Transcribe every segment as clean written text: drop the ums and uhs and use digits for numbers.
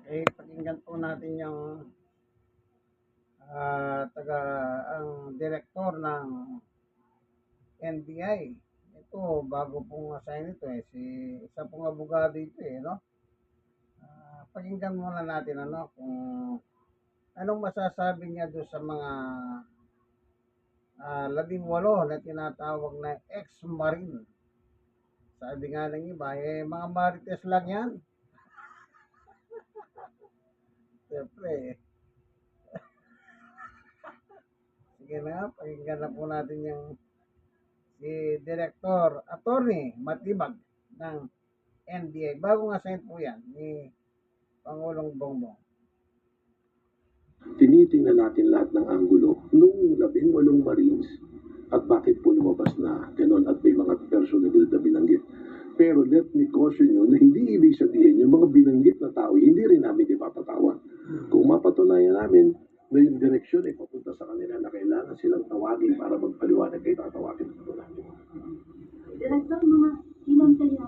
Pakinggan po natin yung taga ang direktor ng NBI. Ito, bago pong assign ito si isa pong abogado ito no? Pakinggan muna natin kung anong masasabi niya doon sa mga 18 na tinatawag na ex-marine. Sabi nga ng iba, mga marites lang yan. Siyempre, sige na, pakinggan na po natin yung si Director Attorney Matibag ng NBI. Bagong assign po yan ni Pangulong Bongbong. Tinitingnan natin lahat ng anggulo nung 18 Marines at bakit po lumabas na ganon at may mga personalidad na binanggit. Pero let me caution you na hindi ibig sabihin yung mga binanggit na tao, hindi rin namin ipapatawan. Kung mapatunayan namin na yung direksyon ay papunta sa kanila na kailangan silang tawagin para magpaliwanag kay tatawagin po namin. Director, mga ilan kaya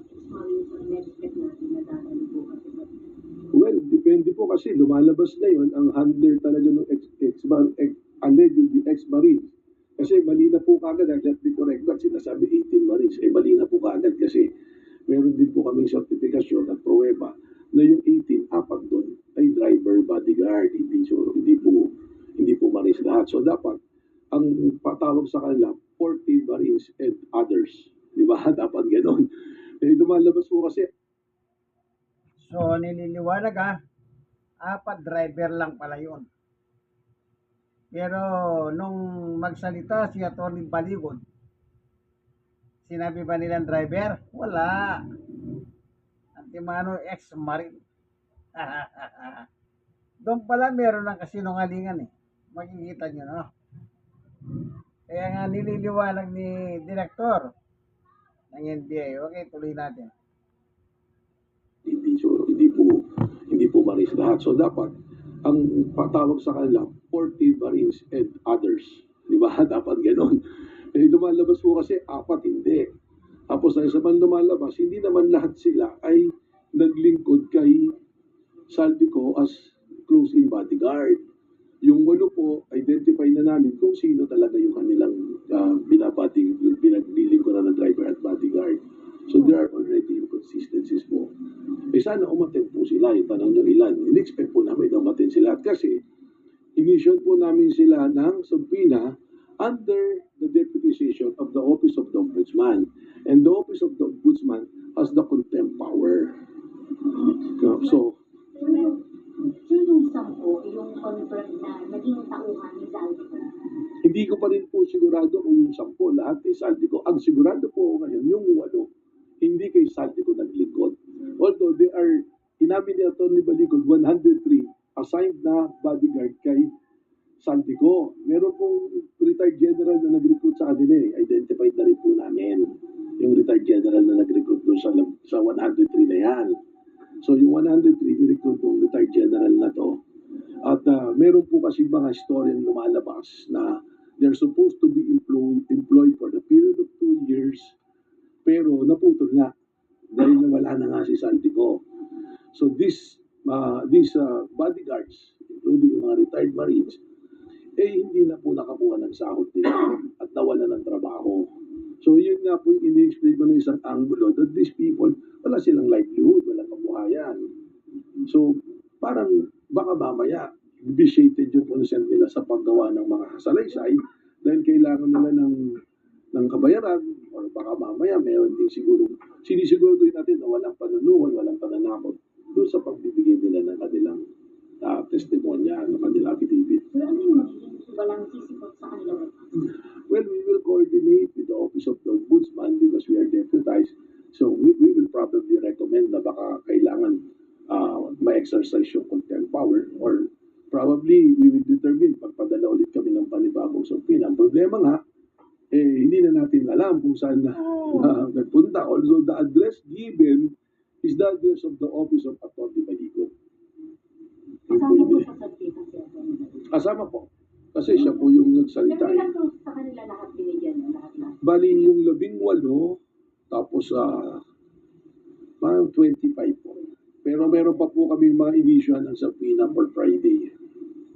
ex-marines ang na-expect natin na dadali po kasi? Well, depende po kasi lumalabas na yun ang handler talaga ng allegedly ex-marine. Kasi mali na po kagad, let me correct that, sinasabi 18 Marines. Mali na po kagad kasi meron din po kaming sertifikasyon at pruweba na yung 18, apat doon ay driver bodyguard, hindi po Marines lahat. So dapat, ang patawag sa kanila, 40 Marines and others. Di ba? Dapat ganon. Lumalabas po kasi. So, nililiwanag 4 driver lang pala yun. Pero nung magsalita si Atty. Baligod, sinabi ba nilang driver? Wala. Antimano ex-marine. Doon pala meron ng kasinungalingan Makikita nyo Kaya nga nililiwanag ni Direktor ng NBI. Okay, tuloy natin. Hindi po Marines lahat. So dapat ang patawag sa kanila 40 Marines and others. Di ba? Dapat ganon. Lumalabas po kasi apat hindi. Tapos sa isa man lumalabas, hindi naman lahat sila ay naglingkod kay Saldico as close-in bodyguard. Yung 8 po, identify na namin kung sino talaga yung kanilang pinaglilingkuran ng driver at bodyguard. So there are already inconsistencies po. Sana umattend po sila. Yung tanong nyo ilan. In-expect po namin na umattend sila. Kasi, inisyon po namin sila ng subpoena under the deputization of the Office of the Ombudsman. And the Office of the Ombudsman has the contempt power. So, yung 10, yung confirm na naging tauhan ni Saldico? Hindi ko pa rin po sigurado kung yung 10 lahat kay Saldico. Ang sigurado po ngayon, yung 8, hindi kay Saldico naglingkod. Although they are, inamin ni Atty. Baligod, 103 assigned na bodyguard kay Saldico. Meron pong retired general na nag-recruit sa kanila Identified na rin po namin yung retired general na nag-recruit doon sa 103 na yan. So yung 103, ni-recruit ng retired general na to. At meron po kasi mga historian lumalabas na they're supposed to be employed for the period of 2 years, pero naputol nga dahil nawala na nga si Saldico. So these bodyguards, including mga retired Marines, hindi na po nakakuha ng sahod nila at nawala ng trabaho. So yun nga po yung ini-explain ko ng isang anggulo that these people, wala silang livelihood, walang kabuhayan. So parang baka mamaya vitiated yung consent nila sa paggawa ng mga salaysay dahil kailangan nila ng kabayaran or baka mamaya meron din sinisiguro natin na walang panunuhan, walang pananakot doon sa pagbibigay nila ng kanilang testimonya, ng kanilang affidavit. So ano yung magiging walang sisipot sa kanila? Well, we will coordinate with the Office of the Ombudsman because we are deputized. So we will probably recommend na baka kailangan ma-exercise yung contempt power or probably we will determine pagpadala ulit kami ng panibagong subpoena. Ang problema nga, hindi na natin alam kung saan nagpunta. Although the address given is the address of the Office of Atty. Baligod. Kasama po sa subpoena siya? Kasama po. Kasi siya po yung nagsalita. Pero ilang sa kanila lahat binigyan? Lahat? Bali yung 18, tapos parang 25 po. pero meron pa po kaming mga edition ng subpoena for Friday.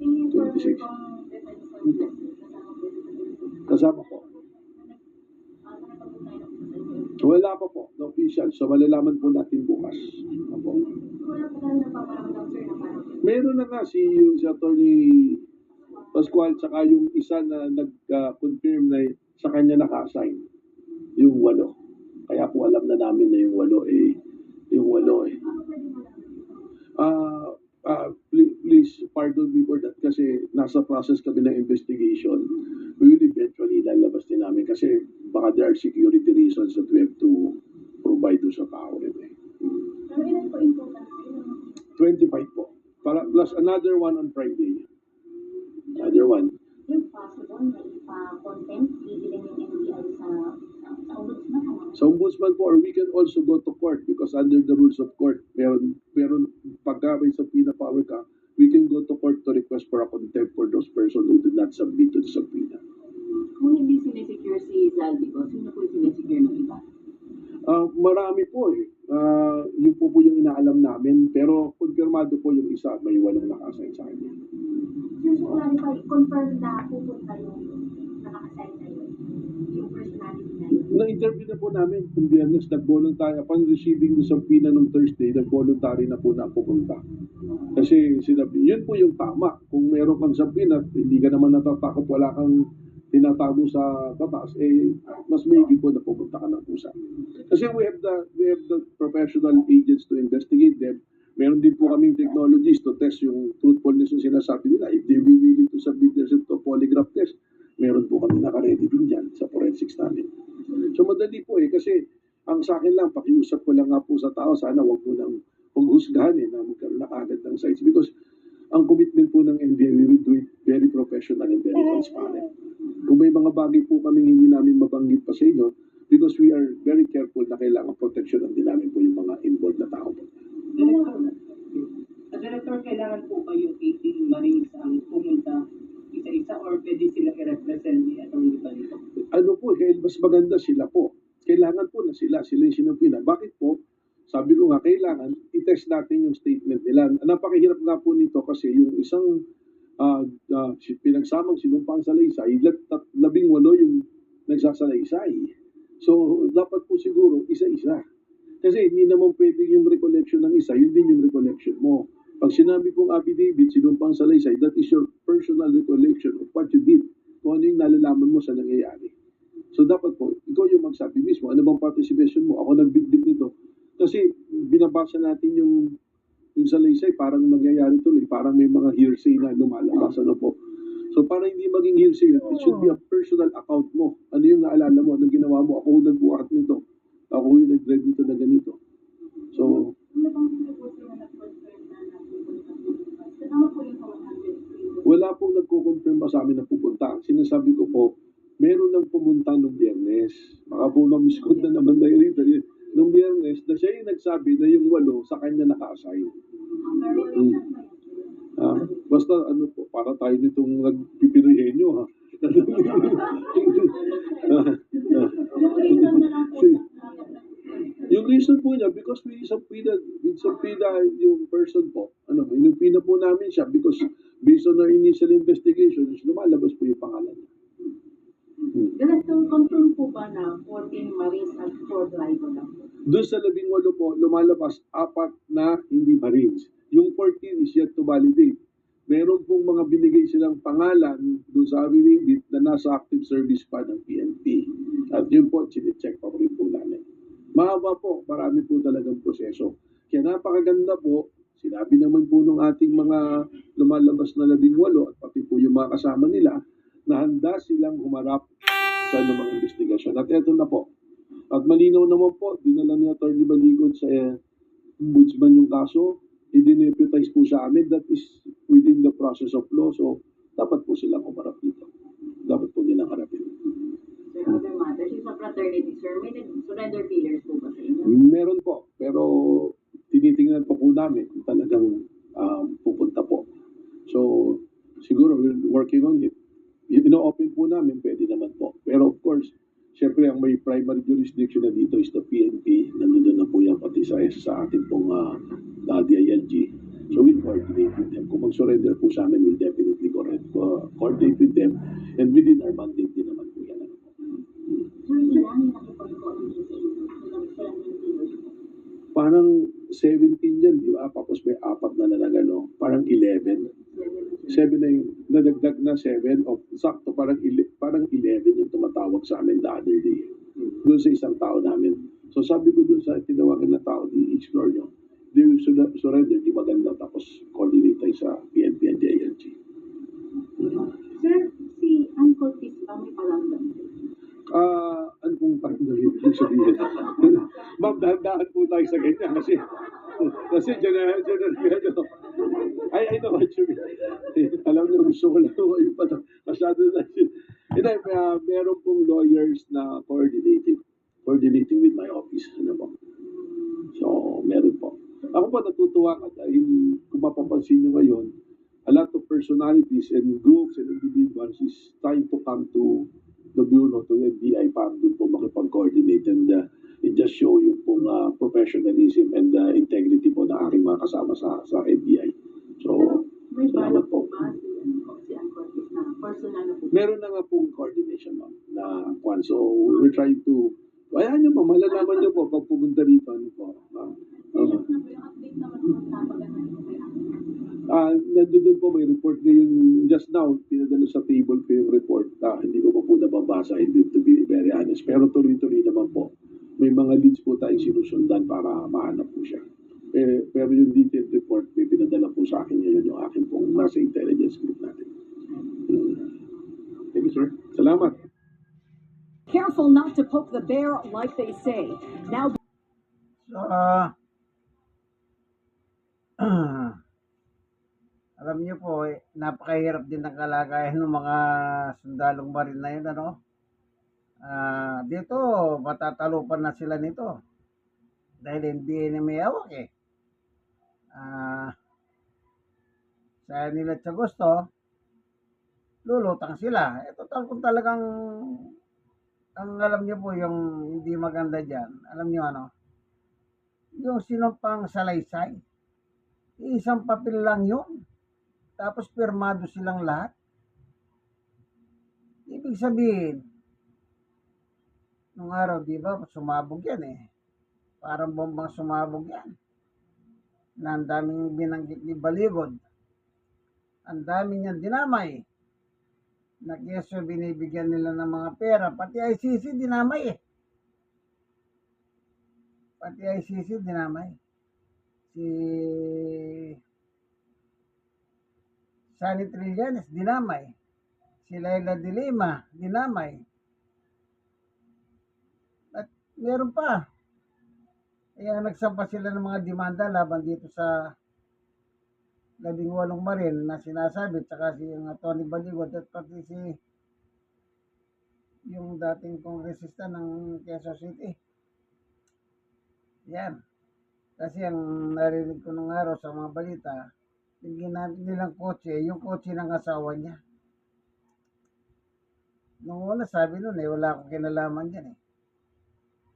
Yung 26. pang defense for justice, Kasama po. nakapagpunta tayo ng Wala pa po, no official. So malalaman po natin bukas. Opo. wala pa tayo napaparamdam, sir, na parang Meron na nga si Attorney Pascual tsaka yung isa na nag-confirm na sa kanya naka-assign yung 8. Kaya po alam na namin na yung 8 eh. Please pardon me for that kasi nasa process kami ng investigation. We will eventually lalabas din namin kasi baka there are security reasons that we have to provide to sa tao rin eh. pero ilan po important sir, 25 po. Plus another one on Friday. Another one. yung possible na ipa-contempt, bibilin yung NBI sa ombudsman, ano? Sa ombudsman po, or we can also go to court because under the rules of court, meron pagka may subpoena power ka, we can go to court to request for a contempt for those persons who did not submit to the subpoena. Kung hindi sinesecure si Zaldico, sino po yung sinesecure ng iba? Marami po eh. Yun po yung inaalam namin, pero konfirmado po yung isa, may 8 naka-assign sa kanya. Sir, so clarify, confirm na pupunta yung nakaka-assign na yun, yung personality na yun. Na-interview na po namin kung Biyernes, nag-voluntary, upon receiving the subpoena nung Thursday, nag-voluntary na po na pupunta. Kasi sinabi, yun po yung tama. Kung meron kang subpoena, hindi ka naman natatakot, wala kang tinatago sa batas, mas maigi po na pupunta ka ng kusa. Kasi we have the professional agents to investigate them. Meron din po kaming technologies to test yung truthfulness ng sinasabi nila. If they be willing to submit themselves to polygraph test, meron po kami naka-ready din dyan sa forensics namin. So madali po kasi ang sa akin lang, pakiusap ko lang nga po sa tao, sana wag mo nang paghusgahan na magkaroon na kagad ng sites because ang commitment po ng NBI, we will do it very professional and very transparent. Kung may mga bagay po kaming hindi namin mabanggit pa sa inyo, because we are very careful na kailangan protection din namin po yung mga involved na tao. Director, kailangan po ba yung 18 Marines ang pumunta isa-isa or pwede sila i-represent ni Atty. Balito? Ano po, mas maganda sila po. Kailangan po na sila yung sinumpinan. Bakit po? Sabi ko nga, kailangan i-test natin yung statement nila. Napakahirap nga po nito kasi yung isang pinagsamang sinumpang salaysay, 18 yung nagsasalaysay. So, dapat po siguro isa-isa. Kasi hindi naman pwede yung recollection ng isa, yun din yung recollection mo. Pag sinabi pong affidavit, sinumpang salaysay, that is your personal recollection of what you did. Kung ano yung nalalaman mo sa nangyayari. So, dapat po, ikaw yung magsabi mismo, ano bang participation mo? Ako nagbitbit nito. Kasi binabasa natin yung salaysay, parang nangyayari tuloy, parang may mga hearsay na lumalabas. Ano po? So, para hindi maging hearsay, it should be a personal account mo. Ano yung naalala mo, anong ginawa mo? Ako nagbuhat nito. Ako yung nag-drive nito na ganito. So, Ano bang sinasabi na nag-confirm na napupunta po? Kasama po yung 100 wala pong nagko-confirm pa sa amin na pupunta. Ang sinasabi ko po, meron lang pumunta nung Biyernes. Baka po mamiskot na naman tayo rito. Nung Biyernes, na siya yung nagsabi na yung 8 sa kanya naka-assign. Basta ano po, para tayo nitong nagpipirihenyo ha. Yung reason po niya, because we subpoena yung person po, inupina po namin siya because based on our initial investigations, lumalabas po yung pangalan niya. Director, confirm po ba na 14 Marines at 4 driver lang po? Doon sa 18 po, lumalabas 4 na hindi Marines. Yung 14 is yet to validate. Meron pong mga binigay silang pangalan doon sa affidavit na nasa active service pa ng PNP. At yun po, chinecheck pa rin po namin. Mahaba po, marami po talagang proseso. Kaya napakaganda po, sinabi naman po ng ating mga lumalabas na 18 at pati po yung mga kasama nila na handa silang humarap sa anumang investigasyon. At eto na po. At malinaw naman po, dinala ni Atty. Baligod sa ombudsman yung kaso, i-deputize po sa amin, that is within the process of law, so dapat po silang humarap dito. Dapat po nilang harapin. Sir, other matters, yung sa fraternity, sir, may surrender pillars po ba sa inyo? Meron po, pero tinitingnan pa po namin kung talagang pupunta po. So, siguro we're working on it. Ino-open po namin, pwede naman po. Pero of course, Siyempre, ang may primary jurisdiction na dito is the PNP. Nandun na po yan pati sa ating pong DILG. So we'll coordinate with them. Kung mag-surrender po sa amin, we'll definitely coordinate with them. And within our mandate din naman po yan. Sir, ilan yung nakipag-coordinate sa inyo? Nag-send yung dealership? Parang 17 yan, di ba? Tapos may 4 na lang, ano? Parang 11. 7 na yung nadagdag na 7 of sakto parang 11 yung tumatawag sa amin the other day doon sa isang tao namin. So sabi ko doon sa tinawagan na tao, i-explore nyo. They will surrender, di maganda, tapos coordinate tayo sa PNP and DILG. Sir, si Ann Cortez ba may paramdam? Ano pong parang ibig sabihin? Ma'am, dahan-dahan po tayo sa ganyan kasi dyan I know what you mean. Alam niyo, gusto ko lang yung masyado na. Hindi, meron pong lawyers na coordinating with my office. Ano po? So, meron po. Ako po natutuwa ka dahil kung mapapansin nyo ngayon, a lot of personalities and groups and individuals is trying to come to the Bureau, to the NBI, para doon po makipag-coordinate and it just show yung pong professionalism and integrity po na aking mga kasama sa NBI. So, May salamat balak po. po ba si Ann Cortez na personal na po? Meron na nga pong coordination, ma'am, na kwan. So, we're trying to, ayan nyo, ma'am, malalaman nyo po pag pumunta rito. Ano po, Kailan na po yung update naman po sa pagkakaroon po kay Ann? nandun po may report ngayon, just now, pinadala sa table ko yung report. Hindi ko pa po nababasa, hindi to be very honest. Pero tuloy-tuloy naman po. May mga leads po tayong sinusundan para mahanap po siya. Pero yung detailed report, may pinadala po sa akin ngayon yung aking pong nasa intelligence group natin. Thank you, sir. Salamat. Careful not to poke the bear, like they say. Now, So, alam niyo po, napakahirap din ng kalagayan ng mga sundalong marine na yun, ano? Dito, matatalupan na sila nito. Dahil hindi na may hawak eh. Sa nila sa gusto, lulutang sila. Total kung talagang, ang alam niyo po, yung hindi maganda dyan, alam niyo ano, yung sinumpang salaysay, isang papel lang yun. Tapos pirmado silang lahat. Ibig sabihin, nung araw, di ba, sumabog yan eh. Parang bombang sumabog yan. Na ang daming binanggit ni Baligod. Ang daming niyang dinamay. Na keso binibigyan nila ng mga pera. Pati ICC dinamay eh. Pati ICC dinamay. Si Sunny Trillanes dinamay. Si Laila de Lima dinamay. At meron pa. Kaya nagsampa sila ng mga demanda laban dito sa 18 marine na sinasabi, tsaka si yung Tony Baligod at pati si yung dating kongresista ng Quezon City. Yan. Kasi ang narinig ko nung araw sa mga balita, yung ginamit nilang kotse, yung kotse ng asawa niya. Nung una sabi nun wala akong kinalaman dyan eh.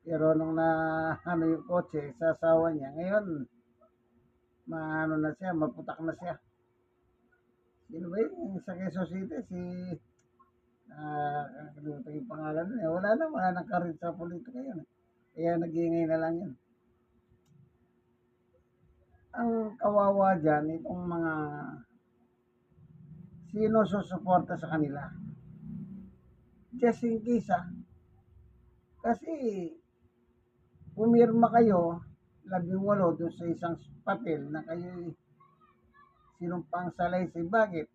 Pero nung yung kotse sa asawa niya, ngayon, na siya, maputak na siya. Sino ba yun? Sa Quezon City, kalimutan yung pangalan nun eh. Wala nang karir sa politika yun eh. Kaya nag-iingay na lang yun. Ang kawawa dyan, itong mga sino susuporta sa kanila. Just in case kasi pumirma kayo 18 doon sa isang papel na kayo sinumpang salaysay. Bakit?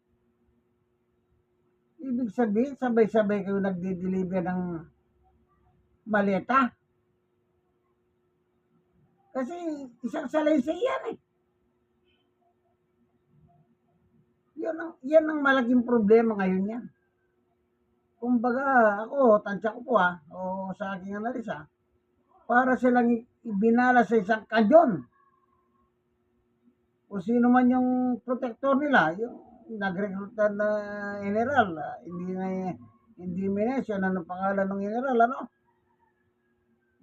Ibig sabihin, sabay-sabay kayo nagdi-deliver ng maleta. Kasi isang salaysay yan eh. Yan ang malaking problema ngayon yan. Kumbaga, ako, tansya ko po o sa aking analisa, para silang ibinala sa isang kanyon. O sino man yung protector nila, yung nag-recruitan na general, hindi mention ano pangalan ng general, ano?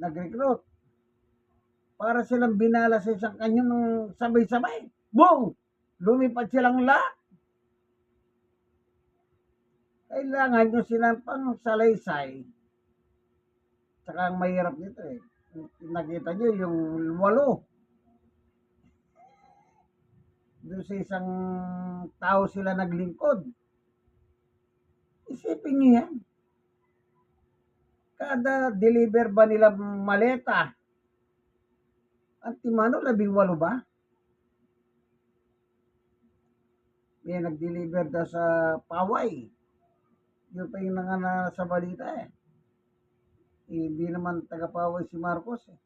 nag-recruit. Para silang binala sa isang kanyon ng sabay-sabay. Boom! Lumipad silang lahat. Kailangan nyo silang pang salaysay. Tsaka ang mahirap nito eh. Nakita nyo yung 8. Doon sa isang tao sila naglingkod. Isipin nyo yan. Kada deliver ba nila maleta? Ang timano, 18 ba? May nag-deliver daw sa Paway. Yun pa yung sa balita eh. Hindi naman taga-Paway si Marcos eh.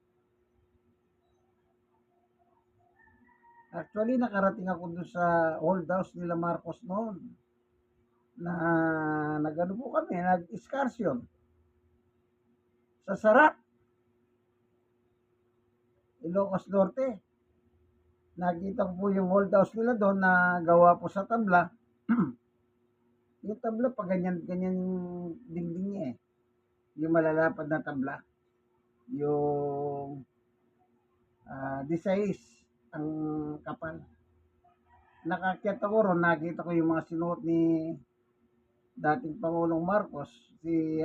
Actually, nakarating ako doon sa old house nila Marcos noon. Na nag-ano po kami, nag-excursion. Sa Sarat. Ilocos Norte. Nakita ko po yung old house nila doon na gawa po sa tabla. Yung tabla pa ganyan dingding niya eh. Yung malalapad na tabla. Yung 16 ang kapal. Nakakyat ako ron, nakita ko yung mga sinuot ni dating Pangulong Marcos, si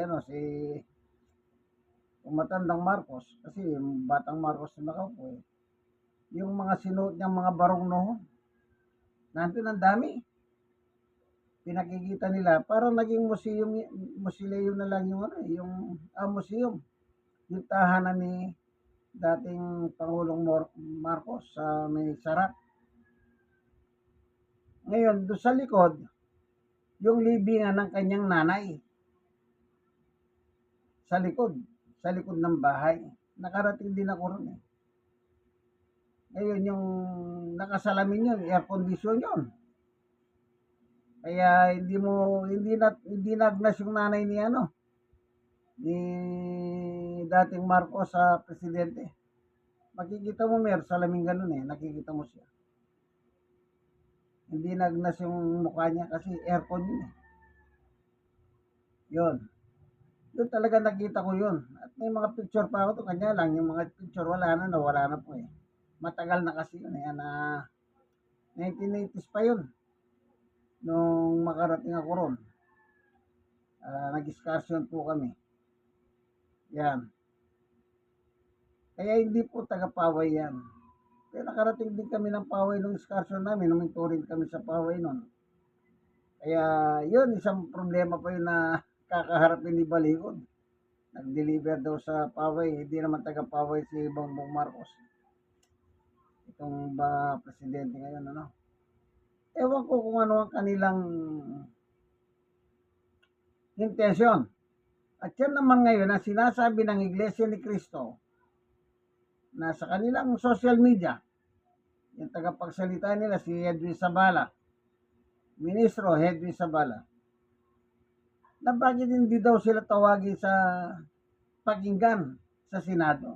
matandang Marcos, kasi yung batang Marcos na nakaupo eh. Yung mga sinuot niyang mga barong noon, nandun ang dami. Pinakikita nila, parang naging museum na lang yung museum. Yung tahanan ni dating Pangulong Marcos sa may Sarat. Ngayon, doon sa likod, yung libingan ng kanyang nanay. Sa likod ng bahay. Nakarating din ako ron eh. Ngayon, yung nakasalamin yun, air condition yun. Kaya hindi nagnas yung nanay ni dating Marcos sa presidente. Makikita mo meron salamin ganun eh, nakikita mo siya. Hindi nagnas yung mukha niya kasi aircon yun eh. Yun. Yun talaga nakita ko yun. At may mga picture pa ako to, kanya lang yung mga picture nawala na po eh. Matagal na kasi yun eh, na 1980s pa yun. Nung makarating ako ron. Nag-excursion po kami. Yan. Kaya hindi po taga-Paway yan. Kaya nakarating din kami ng Paway nung excursion namin, nung touring kami sa Paway nun. Kaya yun, isang problema pa yun na kakaharapin ni Balikod. Nag-deliver daw sa Paway, hindi naman taga-Paway si Bongbong Marcos. Itong ba presidente ngayon, Ewan ko kung ano ang kanilang intensyon. At yan naman ngayon ang sinasabi ng Iglesia ni Cristo na sa kanilang social media, yung tagapagsalita nila si Edwin Sabala, Ministro Edwin Sabala, na bakit hindi daw sila tawagin sa pakinggan sa Senado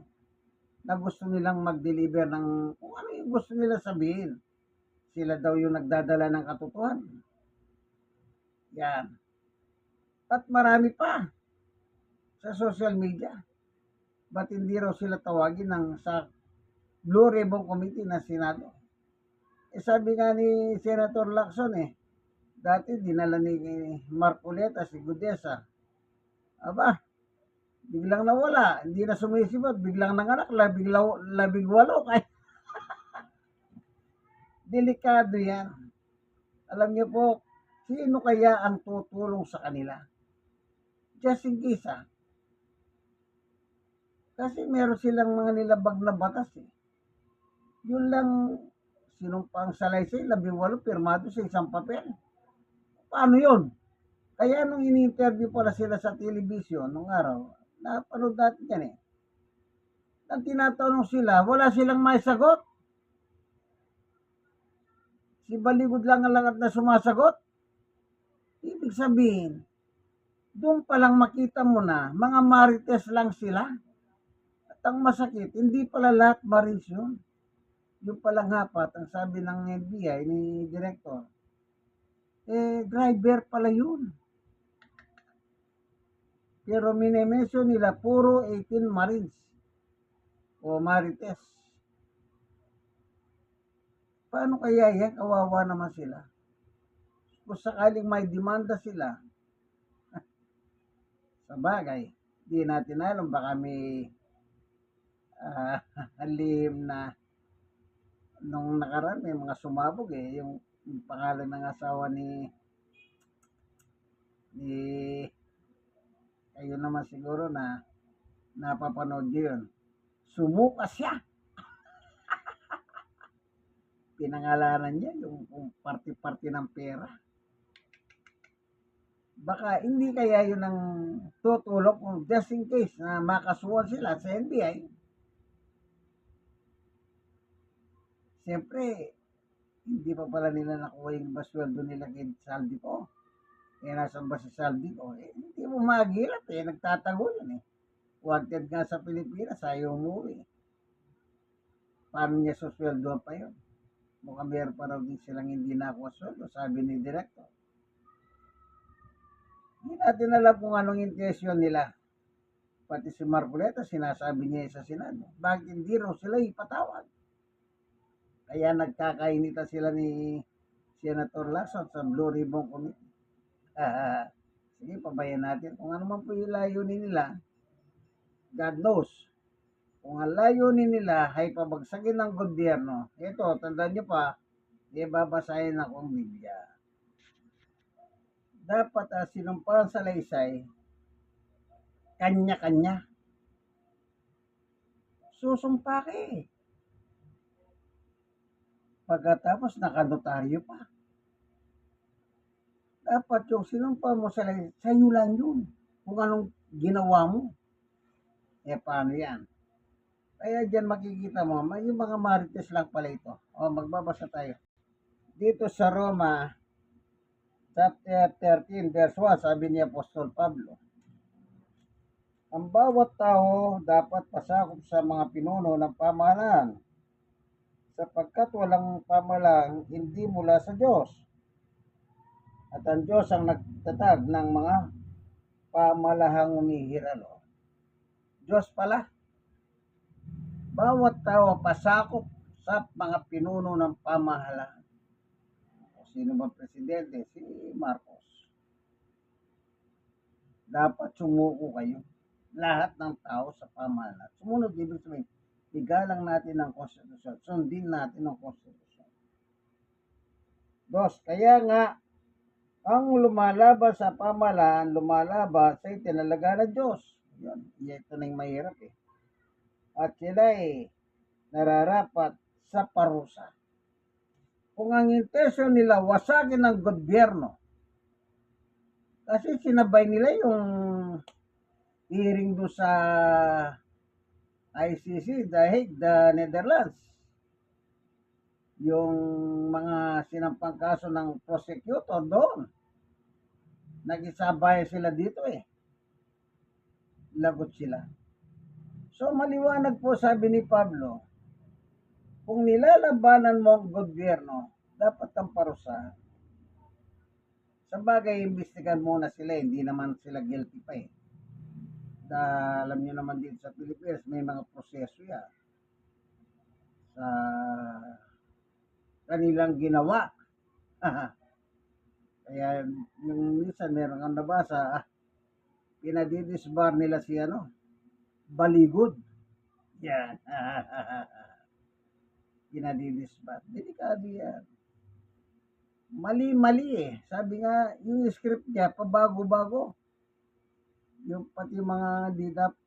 na gusto nilang mag-deliver ng kung ano yung gusto nila sabihin. Sila daw yung nagdadala ng katotohanan. Yan. At marami pa sa social media. Ba't hindi raw sila tawagin sa Blue Ribbon Committee ng Senado? Sabi nga ni Senator Lacson dati dinala ni Marcoleta si Gudesa. Aba, biglang nawala, hindi na sumisipot, biglang nanganak, 18 kaya delikado yan. Alam niyo po, sino kaya ang tutulong sa kanila? Just in case Kasi meron silang mga nilabag na batas Yun lang, sinumpang salaysay, 18 pirmado sa isang papel. Paano yun? Kaya nung ini-interview pala sila sa television nung araw, napanood natin yan Nang tinatanong sila, wala silang may sagot. Si Baligod lang ang langat na sumasagot. Ibig sabihin, doon palang makita mo na, mga marites lang sila. At ang masakit, hindi pala lahat marines yun. Yung palang hapat, ang sabi ng NBI, ni Director, driver pala yun. Pero minimension nila, puro 18 marines. o Marites. Paano kaya yan? Kawawa naman sila. Kung sakaling may demanda sila, sa bagay, di natin alam, baka may lihim na nung nakaraan may mga sumabog yung pangalan ng asawa ni kayo naman siguro na napapanood yun. Sumuka siya. Pinangalanan niya yung party-party ng pera. Baka hindi kaya yun ang tutulok just in case na makasuhan sila sa NBI. Siyempre, hindi pa pala nila nakuha yung basweldo nila kay Saldico. Nasaan ba si Saldico? Hindi mo magilap nagtatago yun Wanted nga sa Pilipinas, ayaw umuwi. Paano niya susweldo pa yun? Mukhang meron pa raw din silang hindi nakuha sweldo, sabi ni Director. Hindi natin alam kung anong intensyon nila. Pati si Marcoleta, sinasabi niya sa Senado, bakit hindi raw sila ipatawag? Kaya nagkakainitan sila ni Senator Lacson sa Blue Ribbon Committee. Sige, pabayan natin. Kung ano man po yung layunin nila, God knows. Kung ang layunin nila ay pabagsakin ng gobyerno, ito, tandaan nyo pa, babasahin akong Biblia. Dapat sinumpaan sa laysay, kanya-kanya. Susumpa ka Pagkatapos nakanotaryo pa. Dapat yung sinumpa mo sa laysay, sa'yo lang yun. Kung anong ginawa mo. Paano yan? Kaya dyan makikita mo, yung mga Marites lang pala ito. Magbabasa tayo. Dito sa Roma, chapter 13, verse 1, sabi ni Apostol Pablo, ang bawat tao dapat pasakop sa mga pinuno ng pamahalaan, sapagkat walang pamahalaan hindi mula sa Diyos. At ang Diyos ang nagtatag ng mga pamalahang umihiralo. Diyos pala. Bawat tao pasakop sa mga pinuno ng pamahalaan. Sino ba presidente? Si Marcos. Dapat sumuko kayo. Lahat ng tao sa pamahalaan. Sumunod, ibig sabihin, igalang natin ang konstitusyon. Sundin natin ang konstitusyon. Dos, kaya nga, ang lumalaban sa pamahalaan, lumalaban sa itinalaga ng Diyos. Yun, ito na yung mahirap At sila nararapat sa parusa. Kung ang intensyon nila wasagin ng gobyerno, kasi sinabay nila yung hearing doon sa ICC, the Netherlands. Yung mga sinampang kaso ng prosecutor doon. Nag-isabay sila dito Lagot sila. So maliwanag po sabi ni Pablo, kung nilalabanan mo ang gobyerno, dapat ang parusa. Sa bagay, imbestigan muna sila, hindi naman sila guilty pa Alam nyo naman dito sa Pilipinas, may mga proseso yan sa kanilang ginawa. Kaya yung minsan meron kang nabasa, pinadidisbar nila si Baligod. Yan. Pinadidisbar. Delikado yan. Mali-mali Sabi nga, yung script niya, pabago-bago. Yung pati mga didap,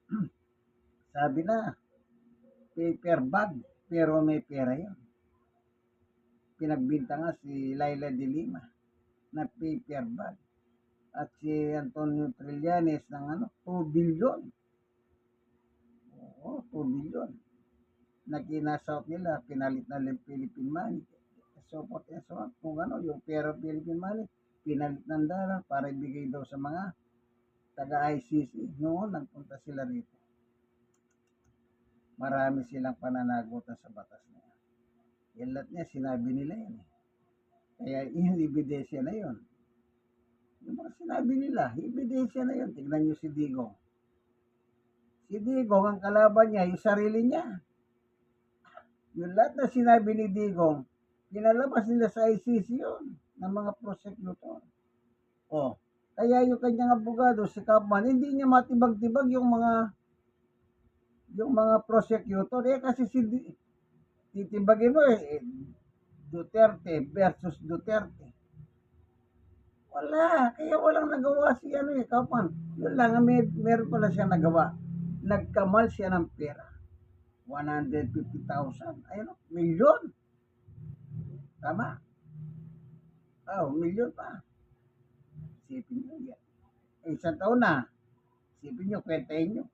sabi na, paper bag, pero may pera yun. Pinagbinta nga si Laila de Lima na paper bag. At si Antonio Trillanes ng 2 billion. Oo, 2 billion. Na kinasouth nila, pinalit na lang Philippine money. So, kung yung pera Philippine money, pinalit ng dollar para ibigay daw sa mga taga-ICC. Noon, nagpunta sila rito. Marami silang pananagutan sa batas niya. Yan lahat niya, sinabi nila yan Kaya yung ebidensya na yun. Yung mga sinabi nila, ebidensya na yun. Tignan nyo si Digong. Si Digong, ang kalaban niya, yung sarili niya. Yung lahat na sinabi ni Digong, pinalabas nila sa ICC yun, ng mga prosecutor. Oh, kaya yung kanyang abogado, si Kapman, hindi niya matibag-tibag yung mga prosecutor. Kasi titibagin mo Duterte versus Duterte. Wala. Kaya walang nagawa si Kapman. Yun lang, meron pala siya nagawa. Nagkamal siya ng pera. 150,000. Ayun, milyon. Tama. Milyon pa. Isipin nyo yan. Isang taon na. Isipin nyo, kwentahin nyo.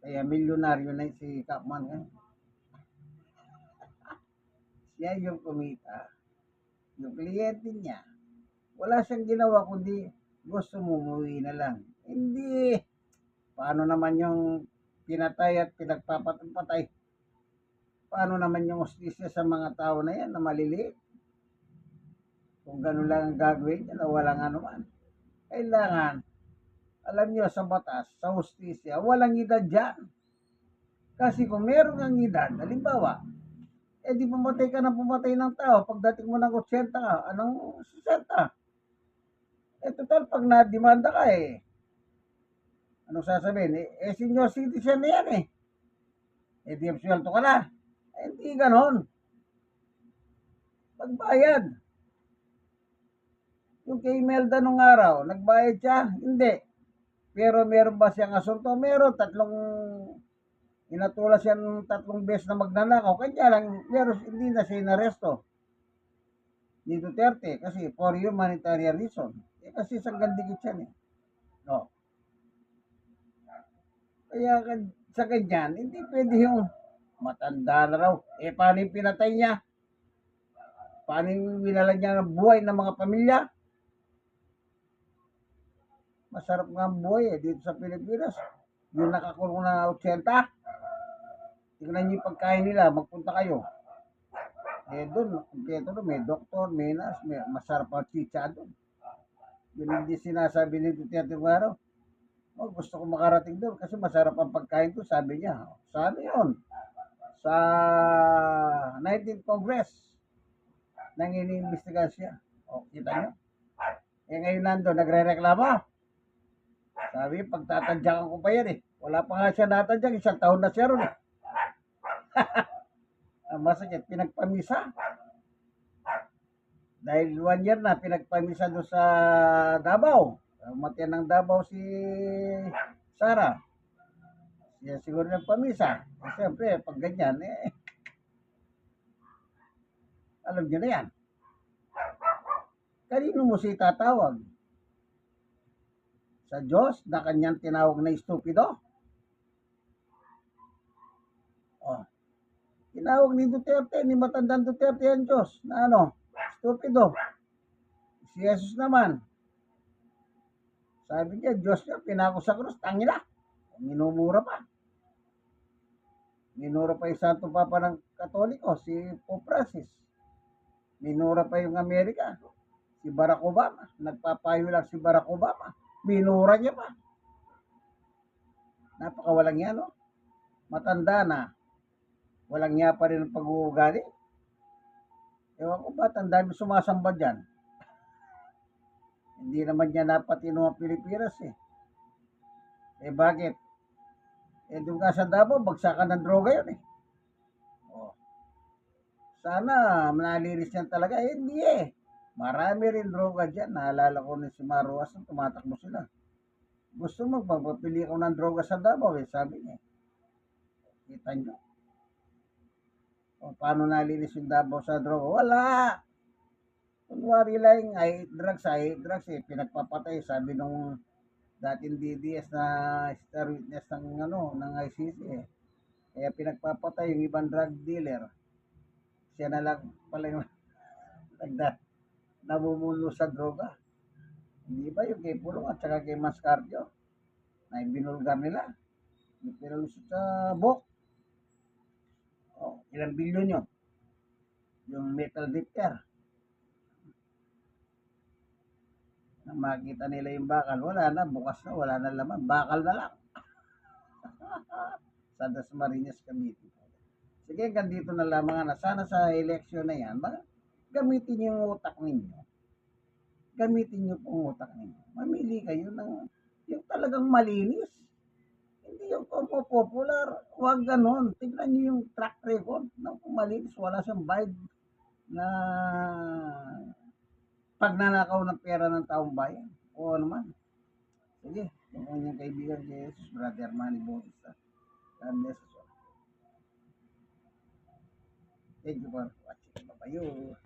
Kaya milyonaryo na si Kapman ngayon. Siya yung kumita. Yung kliyente niya, wala siyang ginawa kundi gusto umuwi na lang. Hindi. Paano naman yung pinatay at pinagpapatay? Paano naman yung hustisya sa mga tao na yan na maliliit? Kung gano'n lang ang gagawin niya na walang anuman. Kailangan, alam niyo sa batas, sa hustisya, walang edad dyan. Kasi kung meron ang edad, halimbawa, di pumatay ka ng pumatay ng tao. Pagdating mo ng 80 ka, anong 60? Total, pag na-demanda ka anong sasabihin? Senior citizen na yan di absuelto ka na. Hindi ganon. Magbayad. Yung kay Imelda nung araw, nagbayad siya? Hindi. Pero meron ba siyang asunto? Meron. Inatulas siya ng 3 beses na magnanakaw. Kanya lang, hindi na siya inaresto ni Duterte kasi for humanitarian reason. Kasi isang gandikit yan No. Kaya sa ganyan, hindi pwede yung matanda na raw. Paano yung pinatay niya? Paano yung winalan niya ng buhay ng mga pamilya? Masarap nga ang buhay dito sa Pilipinas. Yung nakakulong na 80, tignan niyo yung pagkain nila, magpunta kayo. Doon, kompleto doon, may doktor, may nurse, masarap ang chicha doon. Yun hindi sinasabi ni Duterte Guaro. Gusto ko makarating doon kasi masarap ang pagkain doon, sabi niya. Saan yun? Sa 19th Congress nang iniimbestigahan siya. Kita niyo? Ngayon nandun, nagre-reklamo. Sabi, pagtatadyakan ko pa yan Wala pa nga siya natadyak, 1 taon na siya ron Masakit, pinagpamisa. Dahil 1 year na pinagpamisa doon sa Davao. Matiyan ng Davao si Sara. Siya siguro nagpamisa. Siyempre, pag ganyan, alam niyo na yan. Kanino mo siya itatawag? Sa Diyos na kanyang tinawag na estupido? Tinawag ni Duterte, ni matandang Duterte ang Diyos na estupido. Si Jesus naman, sabi niya, Diyos niya, pinako sa krus, tangina. Minumura pa. Minura pa yung Santo Papa ng Katoliko, si Pope Francis. Minura pa yung Amerika, si Barack Obama. Nagpapayo lang si Barack Obama. Minura niya pa. Napakawalang yan, Matanda na. Walang niya pa rin ang pag-uugali. Ewan ko ba, ang dami sumasamba dyan. Hindi naman niya napatino ang Pilipinas bakit? Doon ka sa Davao, bagsakan ng droga yun Sana manalinis yan talaga. Hindi Marami rin droga dyan. Naalala ko ni si Maruas na tumatakbo sila. Gusto mo, magpapili ko ng droga sa Davao sabi niya. Kita nyo. Paano nalinis yung Davao sa droga? Wala. Kunwari lang, drugs, pinagpapatay. Sabi nung dating DDS na star witness ng ICC Kaya pinagpapatay yung ibang drug dealer. Siya na lang pala yung namumuno sa droga. Hindi ba yung kay Pulong at saka kay Mascardio na binulgar nila? Yung pinalusot sa book. Ilang bilyon yun? Yung metal detector. Nang makita nila yung bakal, wala na, bukas na, wala na laman. Bakal na lang. sa Dasmariñas, Cavite. Sige, hanggang dito na lamang na sana sa eleksyon na yan, gamitin niyo yung utak ninyo. Gamitin niyo po ang utak ninyo. Mamili kayo ng yung talagang malinis. Hindi yung popular. Huwag ganon. Tignan niyo yung track record ng malinis. Wala siyang bayad na pagnanakaw ng pera ng taong bayan. O naman. Sige, yung kanyang kaibigan si Jesus, Brother Manny Bautista. God bless us all. Thank you for watching. Bye-bye.